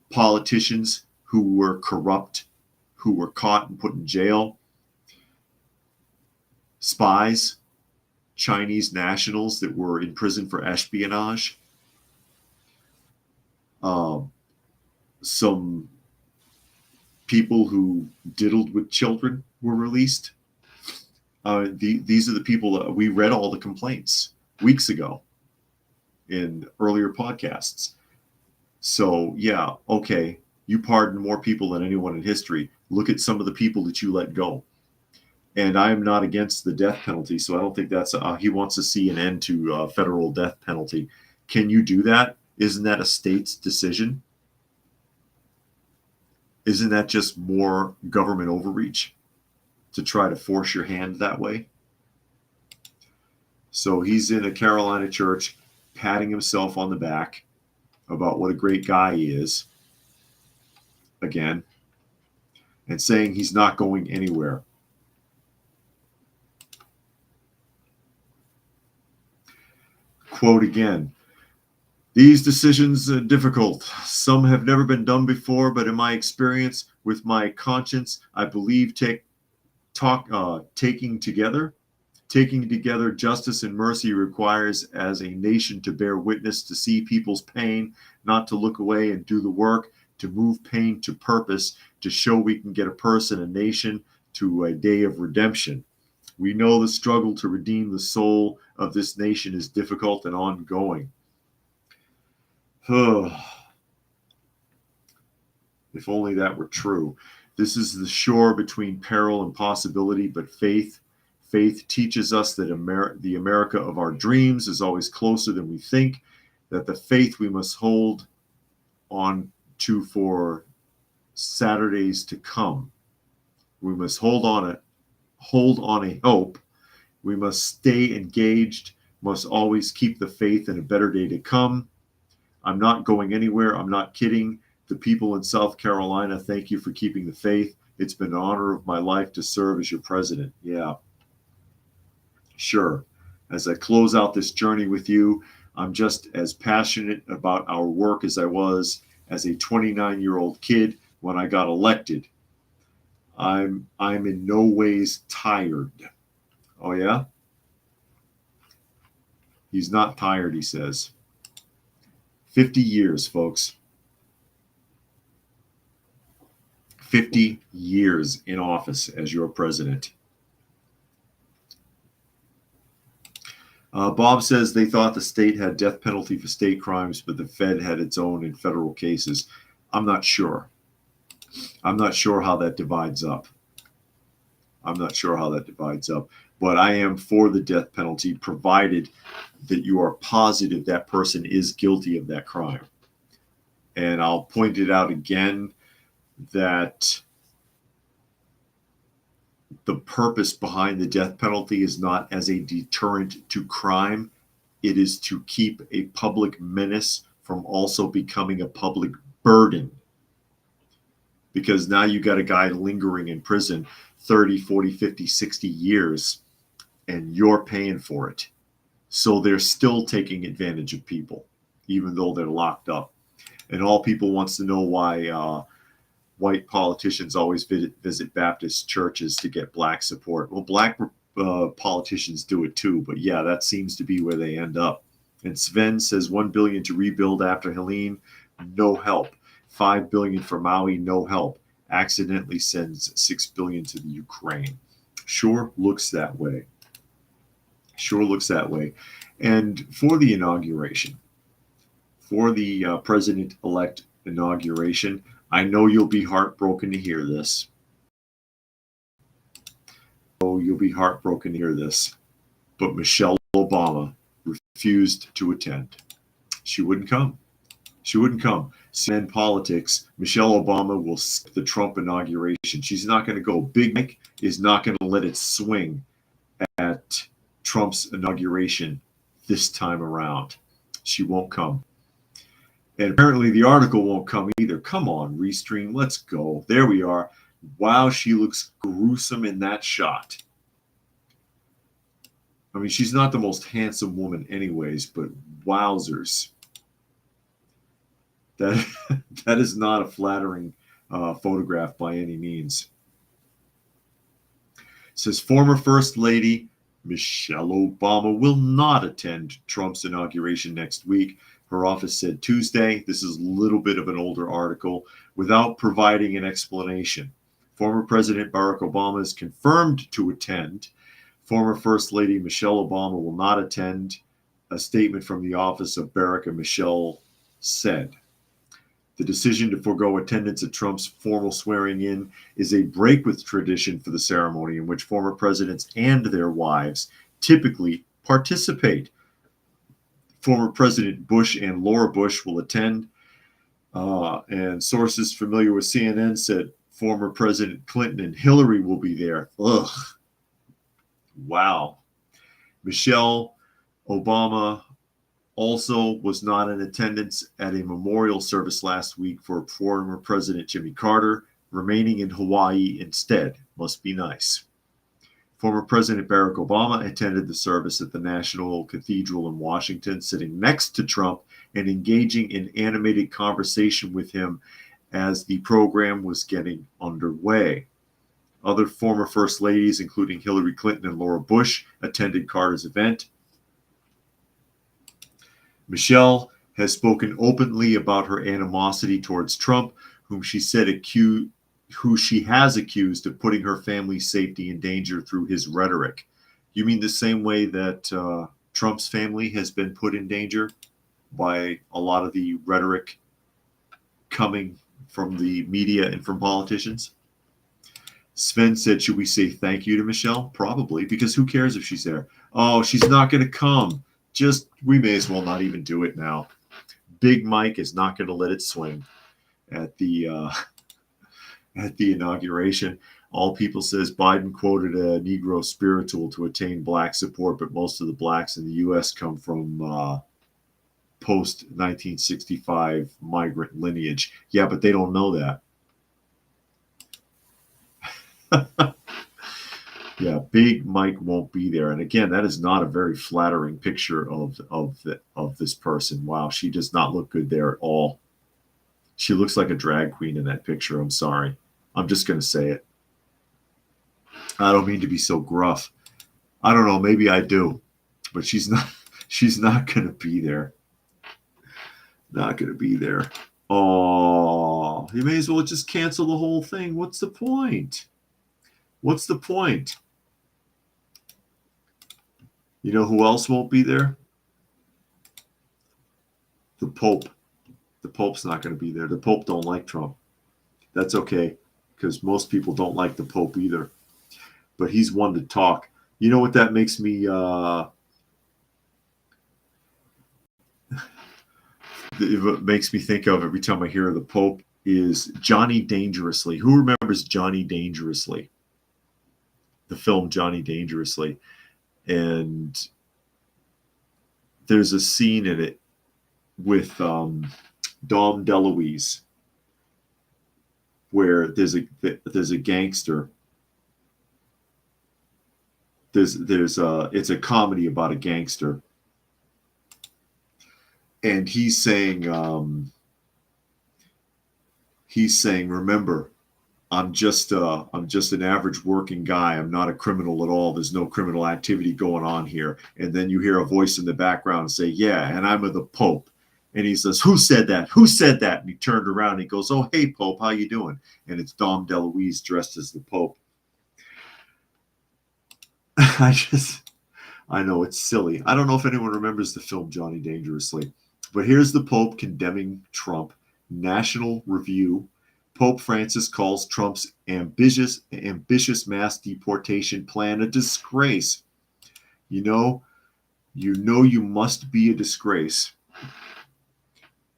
Politicians who were corrupt, who were caught and put in jail. Spies, Chinese nationals that were in prison for espionage. Some people who diddled with children were released. These are the people that we read all the complaints weeks ago in earlier podcasts. So yeah, okay, you pardon more people than anyone in history. Look at some of the people that you let go. And I am not against the death penalty, so I don't think that's he wants to see an end to federal death penalty. Can you do that? Isn't that a state's decision? Isn't that just more government overreach to try to force your hand that way? So he's in a Carolina church patting himself on the back about what a great guy he is, again, and saying he's not going anywhere. Quote again, "These decisions are difficult. Some have never been done before, but in my experience with my conscience, I believe taking together justice and mercy requires as a nation to bear witness, to see people's pain, not to look away and do the work, to move pain to purpose, to show we can get a person, a nation, to a day of redemption. We know the struggle to redeem the soul of this nation is difficult and ongoing." If only that were true. This is the shore between peril and possibility, but faith teaches us that the America of our dreams is always closer than we think, that the faith we must hold on to for Saturdays to come. We must hold on a hope. We must stay engaged, must always keep the faith in a better day to come. I'm not going anywhere. I'm not kidding. The people in South Carolina, thank you for keeping the faith. It's been an honor of my life to serve as your president. Yeah, sure. As I close out this journey with you, I'm just as passionate about our work as I was as a 29-year-old kid when I got elected. I'm in no ways tired. Oh yeah? He's not tired, he says. 50 years, folks. 50 years in office as your president. Bob says they thought the state had death penalty for state crimes, but the Fed had its own in federal cases. I'm not sure. I'm not sure how that divides up. But I am for the death penalty, provided that you are positive that person is guilty of that crime. And I'll point it out again that the purpose behind the death penalty is not as a deterrent to crime. It is to keep a public menace from also becoming a public burden. Because now you got a guy lingering in prison 30, 40, 50, 60 years, and you're paying for it. So they're still taking advantage of people, even though they're locked up. And all people wants to know why white politicians always visit Baptist churches to get black support. Well, black politicians do it too, but yeah, that seems to be where they end up. And Sven says $1 billion to rebuild after Helene, no help. $5 billion for Maui, no help. Accidentally sends $6 billion to the Ukraine. Sure looks that way. Sure looks that way. And for the inauguration, for the president-elect inauguration, I know you'll be heartbroken to hear this. Oh, you'll be heartbroken to hear this. But Michelle Obama refused to attend. She wouldn't come. She wouldn't come. In politics, Michelle Obama will skip the Trump inauguration. She's not going to go. Big Mike is not going to let it swing at Trump's inauguration this time around. She won't come. And apparently the article won't come either. Come on, Restream, let's go. There we are. Wow, she looks gruesome in that shot. I mean, she's not the most handsome woman anyways, but wowzers. That is not a flattering photograph by any means. It says former First Lady Michelle Obama will not attend Trump's inauguration next week. Her office said Tuesday. This is a little bit of an older article, without providing an explanation. Former President Barack Obama is confirmed to attend. Former First Lady Michelle Obama will not attend, a statement from the office of Barack and Michelle said. The decision to forego attendance at Trump's formal swearing-in is a break with tradition for the ceremony, in which former presidents and their wives typically participate. Former President Bush and Laura Bush will attend, and sources familiar with CNN said former President Clinton and Hillary will be there. Ugh. Wow. Michelle Obama also was not in attendance at a memorial service last week for former President Jimmy Carter, remaining in Hawaii instead. Must be nice. Former President Barack Obama attended the service at the National Cathedral in Washington, sitting next to Trump and engaging in animated conversation with him as the program was getting underway. Other former First Ladies, including Hillary Clinton and Laura Bush, attended Carter's event. Michelle has spoken openly about her animosity towards Trump, who she has accused of putting her family's safety in danger through his rhetoric. You mean the same way that Trump's family has been put in danger by a lot of the rhetoric coming from the media and from politicians? Sven said, should we say thank you to Michelle? Probably, because who cares if she's there? Oh, she's not going to come. We may as well not even do it now. Big Mike is not going to let it swing at the inauguration. All People says Biden quoted a Negro spiritual to attain black support, but most of the blacks in the U.S. come from post-1965 migrant lineage. Yeah, but they don't know that. Yeah, Big Mike won't be there. And again, that is not a very flattering picture of this person. Wow, she does not look good there at all. She looks like a drag queen in that picture. I'm sorry. I'm just going to say it. I don't mean to be so gruff. I don't know. Maybe I do. But she's not going to be there. Not going to be there. Oh, you may as well just cancel the whole thing. What's the point? What's the point? You know who else won't be there? The Pope. The Pope's not going to be there. The Pope don't like Trump. That's okay, because most people don't like the Pope either. But he's one to talk. You know what that makes me it makes me think of every time I hear of the Pope is Johnny Dangerously. Who remembers Johnny Dangerously? The film Johnny Dangerously. And there's a scene in it with Dom DeLuise, where there's a gangster. It's a comedy about a gangster, and he's saying, remember, I'm just an average working guy. I'm not a criminal at all. There's no criminal activity going on here. And then you hear a voice in the background say, yeah, and I'm the Pope. And he says, who said that? Who said that? And he turned around and he goes, oh, hey, Pope, how you doing? And it's Dom DeLuise dressed as the Pope. I know it's silly. I don't know if anyone remembers the film Johnny Dangerously, but here's the Pope condemning Trump. National Review. Pope Francis calls Trump's ambitious mass deportation plan a disgrace. You know you must be a disgrace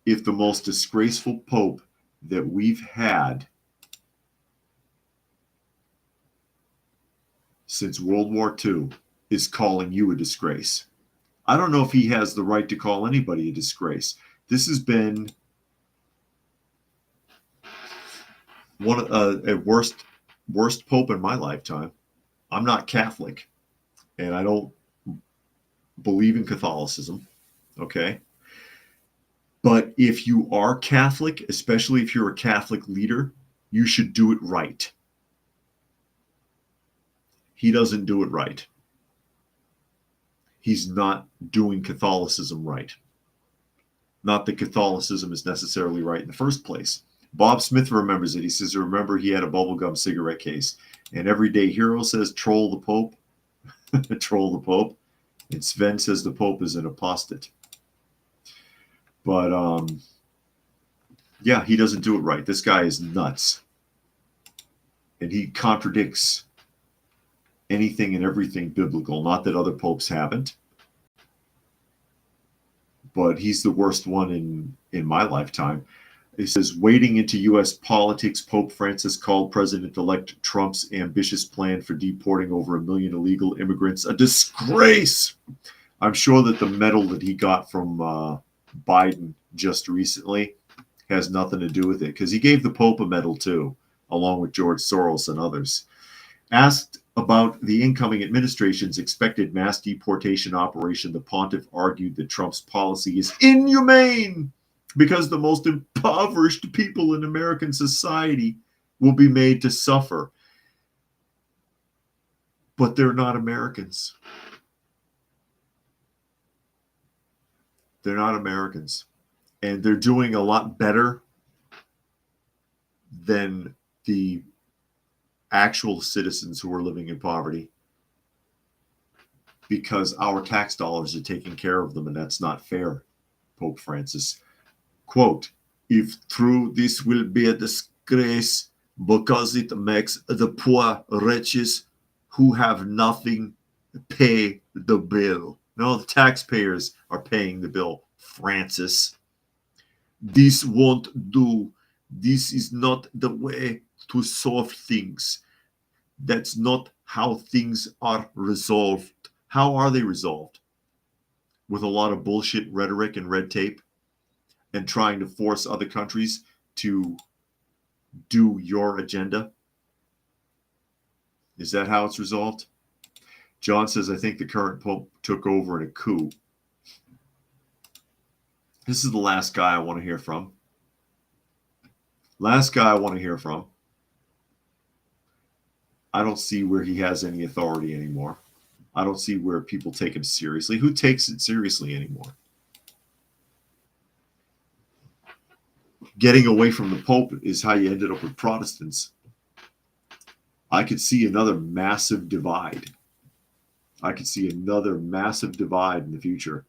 if the most disgraceful Pope that we've had since World War II is calling you a disgrace. I don't know if he has the right to call anybody a disgrace. This has been one of a worst Pope in my lifetime. I'm not Catholic, and I don't believe in Catholicism, okay? But if you are Catholic, especially if you're a Catholic leader, you should do it right. He doesn't do it right. He's not doing Catholicism right. Not that Catholicism is necessarily right in the first place. Bob Smith remembers it. He says, remember, he had a bubblegum cigarette case. And Everyday Hero says, troll the Pope. Troll the Pope. And Sven says the Pope is an apostate. But, yeah, he doesn't do it right. This guy is nuts. And he contradicts anything and everything biblical. Not that other popes haven't. But he's the worst one in my lifetime. He says, wading into U.S. politics, Pope Francis called President-elect Trump's ambitious plan for deporting over 1 million illegal immigrants a disgrace. I'm sure that the medal that he got from Biden just recently has nothing to do with it, because he gave the Pope a medal too, along with George Soros and others. Asked about the incoming administration's expected mass deportation operation, the pontiff argued that Trump's policy is inhumane because the most impoverished people in American society will be made to suffer. But they're not Americans. They're not Americans. And they're doing a lot better than the actual citizens who are living in poverty, because our tax dollars are taking care of them, and that's not fair, Pope Francis. Quote, if true, this will be a disgrace because it makes the poor wretches who have nothing pay the bill. No, the taxpayers are paying the bill, Francis. This won't do. This is not the way to solve things. That's not how things are resolved. How are they resolved? With a lot of bullshit rhetoric and red tape, and trying to force other countries to do your agenda? Is that how it's resolved? John says, I think the current Pope took over in a coup. This is the last guy I want to hear from. Last guy I want to hear from. I don't see where he has any authority anymore. I don't see where people take him seriously. Who takes it seriously anymore? Getting away from the Pope is how you ended up with Protestants. I could see another massive divide. I could see another massive divide in the future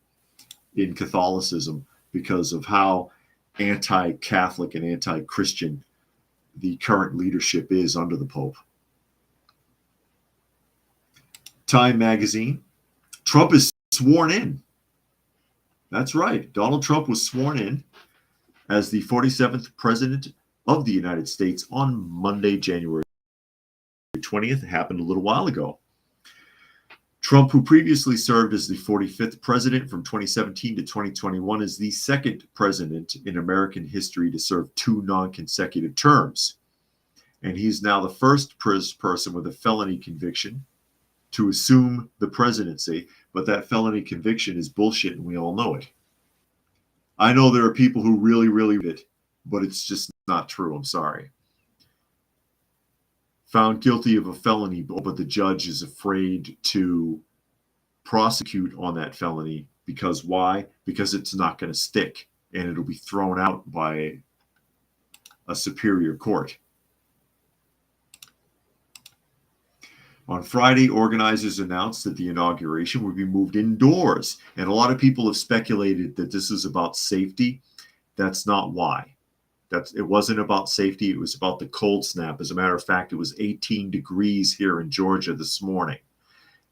in Catholicism because of how anti-Catholic and anti-Christian the current leadership is under the Pope. Time magazine. Trump is sworn in. That's right. Donald Trump was sworn in as the 47th President of the United States on Monday, January 20th. It happened a little while ago. Trump, who previously served as the 45th president from 2017 to 2021, is the second president in American history to serve 2 non-consecutive terms. And he's now the first person with a felony conviction to assume the presidency, but that felony conviction is bullshit and we all know it. I know there are people who really it, but it's just not true. I'm sorry. Found guilty of a felony, but the judge is afraid to prosecute on that felony because why? Because it's not going to stick and it'll be thrown out by a superior court. On Friday, organizers announced that the inauguration would be moved indoors, and a lot of people have speculated that this is about safety. That's not why. It wasn't about safety. It was about the cold snap. As a matter of fact, it was 18 degrees here in Georgia this morning.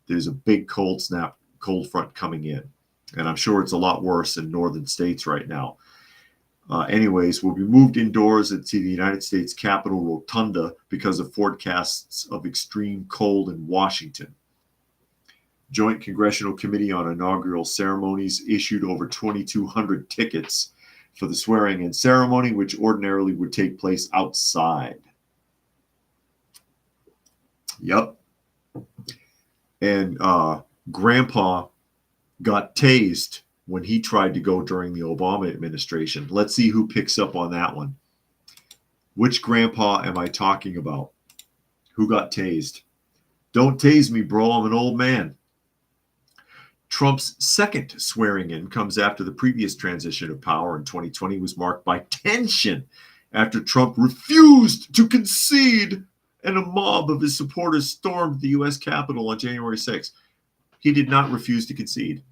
There's a big cold snap, cold front coming in, and I'm sure it's a lot worse in northern states right now. Anyways, we'll be moved indoors to the United States Capitol Rotunda because of forecasts of extreme cold in Washington. Joint Congressional Committee on Inaugural Ceremonies issued over 2,200 tickets for the swearing-in ceremony, which ordinarily would take place outside. Yep. And Grandpa got tased when he tried to go during the Obama administration. Let's see who picks up on that one. Which grandpa am I talking about? Who got tased? Don't tase me, bro. I'm an old man. Trump's second swearing-in comes after the previous transition of power in 2020 was marked by tension after Trump refused to concede and a mob of his supporters stormed the U.S. Capitol on January 6th. He did not refuse to concede.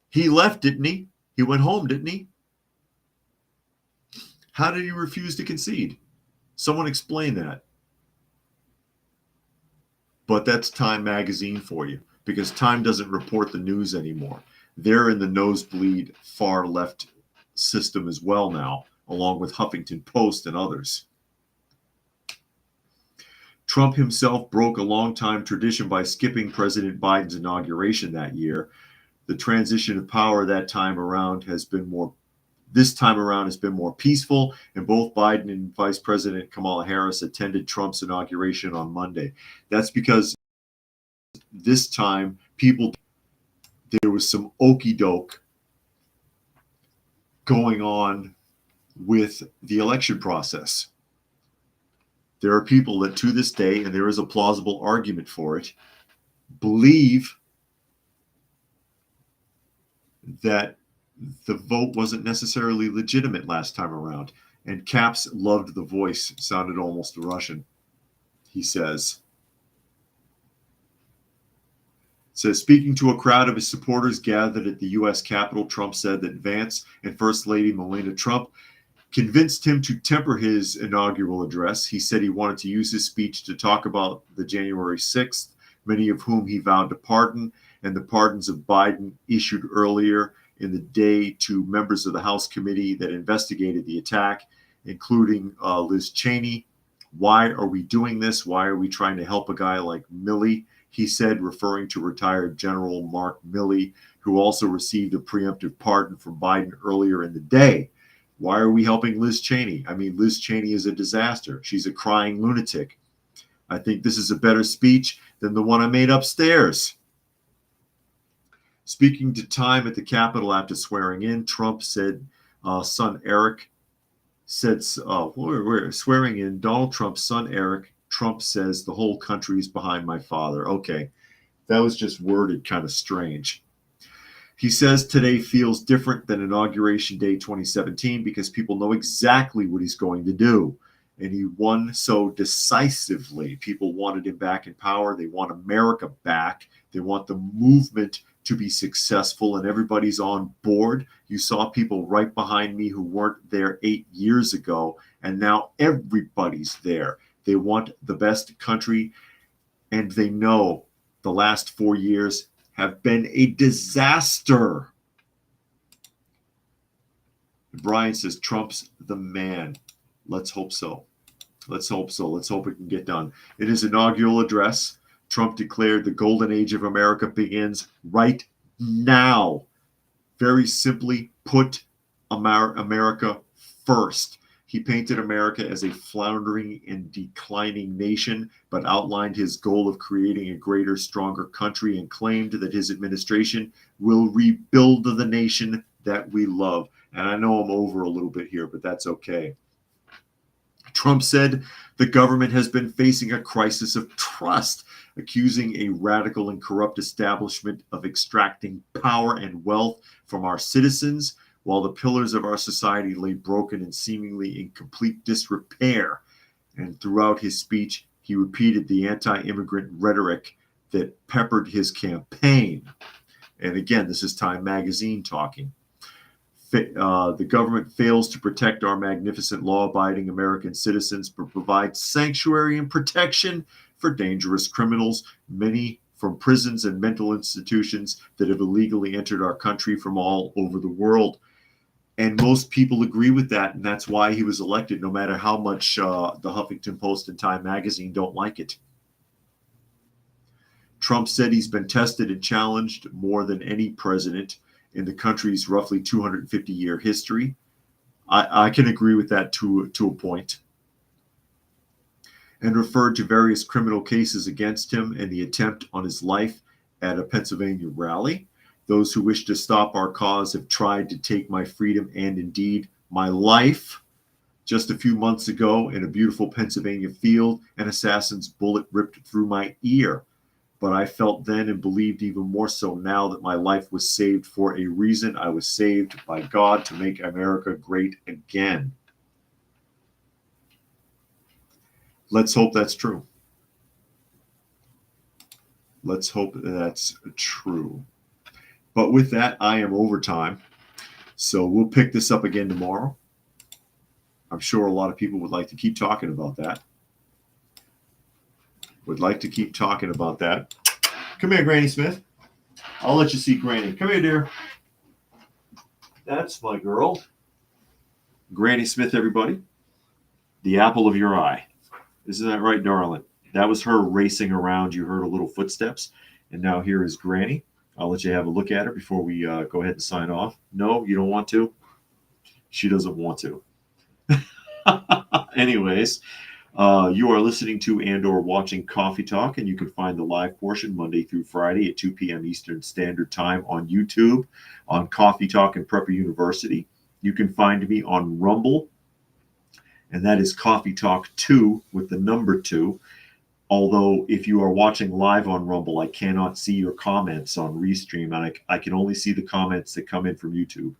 He left, didn't he? He went home, didn't he? How did he refuse to concede? Someone explain that. But that's Time magazine for you, because Time doesn't report the news anymore. They're in the nosebleed far left system as well now, along with Huffington Post and others. Trump himself broke a long-time tradition by skipping President Biden's inauguration that year. The transition of power this time around has been more peaceful, and both Biden and Vice President Kamala Harris attended Trump's inauguration on Monday. That's because this time there was some okie doke going on with the election process. There are people that to this day, and there is a plausible argument for it, believe that the vote wasn't necessarily legitimate last time around. And Caps loved the voice, sounded almost Russian. He says, speaking to a crowd of his supporters gathered at the U.S. Capitol, Trump said that Vance and First Lady Melania Trump convinced him to temper his inaugural address. He said he wanted to use his speech to talk about the January 6th, many of whom he vowed to pardon, and the pardons of Biden issued earlier in the day to members of the House committee that investigated the attack, including Liz Cheney. Why are we doing this? Why are we trying to help a guy like Milley? He said, referring to retired General Mark Milley, who also received a preemptive pardon from Biden earlier in the day. Why are we helping Liz Cheney? I mean, Liz Cheney is a disaster. She's a crying lunatic. I think this is a better speech than the one I made upstairs. Speaking to Time at the Capitol after swearing in, Trump said son Eric said, we're swearing in Donald Trump's son Eric. Trump says the whole country is behind my father. Okay, that was just worded kind of strange. He says today feels different than Inauguration Day 2017 because people know exactly what he's going to do. And he won so decisively. People wanted him back in power. They want America back. They want the movement to be successful, and everybody's on board. You saw people right behind me who weren't there 8 years ago, and now everybody's there. They want the best country, and they know the last 4 years have been a disaster. Brian says, Trump's the man. Let's hope so. Let's hope so. Let's hope it can get done. In his inaugural address, Trump declared the golden age of America begins right now. Very simply, put America first. He painted America as a floundering and declining nation, but outlined his goal of creating a greater, stronger country and claimed that his administration will rebuild the nation that we love. And I know I'm over a little bit here, but that's okay. Trump said the government has been facing a crisis of trust, accusing a radical and corrupt establishment of extracting power and wealth from our citizens, while the pillars of our society lay broken and seemingly in complete disrepair. And throughout his speech, he repeated the anti-immigrant rhetoric that peppered his campaign. And again, this is Time Magazine talking. The government fails to protect our magnificent law-abiding American citizens, but provides sanctuary and protection for dangerous criminals, many from prisons and mental institutions that have illegally entered our country from all over the world. And most people agree with that, and that's why he was elected, no matter how much the Huffington Post and Time Magazine don't like it. Trump said he's been tested and challenged more than any president in the country's roughly 250-year history. I can agree with that to a point. And referred to various criminal cases against him and the attempt on his life at a Pennsylvania rally. Those who wish to stop our cause have tried to take my freedom and indeed my life. Just a few months ago in a beautiful Pennsylvania field, an assassin's bullet ripped through my ear. But I felt then and believed even more so now that my life was saved for a reason. I was saved by God to make America great again. Let's hope that's true. Let's hope that's true. But with that, I am over time. So we'll pick this up again tomorrow. I'm sure a lot of people would like to keep talking about that. Come here, Granny Smith. I'll let you see Granny. Come here, dear. That's my girl. Granny Smith, everybody. The apple of your eye. Isn't that right, darling? That was her racing around. You heard her little footsteps. And now here is Granny. I'll let you have a look at her before we go ahead and sign off. No, you don't want to? She doesn't want to. Anyways, you are listening to and or watching Coffee Talk, and you can find the live portion Monday through Friday at 2 p.m. Eastern Standard Time on YouTube, on Coffee Talk and Prepper University. You can find me on Rumble, and that is Coffee Talk 2 with the number 2. Although if you are watching live on Rumble, I cannot see your comments on Restream, and I can only see the comments that come in from YouTube.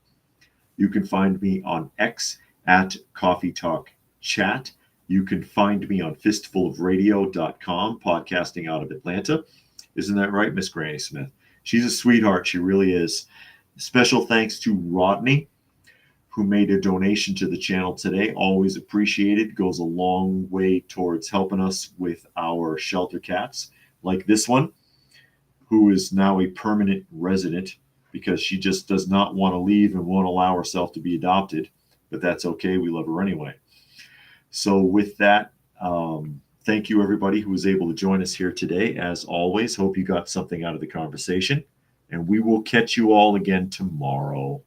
You can find me on X at Coffee Talk Chat. You can find me on fistfulofradio.com, podcasting out of Atlanta. Isn't that right, Miss Granny Smith? She's a sweetheart. She really is. Special thanks to Rodney, who made a donation to the channel today. Always appreciated. Goes a long way towards helping us with our shelter cats, like this one, who is now a permanent resident because she just does not want to leave and won't allow herself to be adopted. But that's okay. We love her anyway. So with that, thank you, everybody who was able to join us here today. As always, hope you got something out of the conversation. And we will catch you all again tomorrow.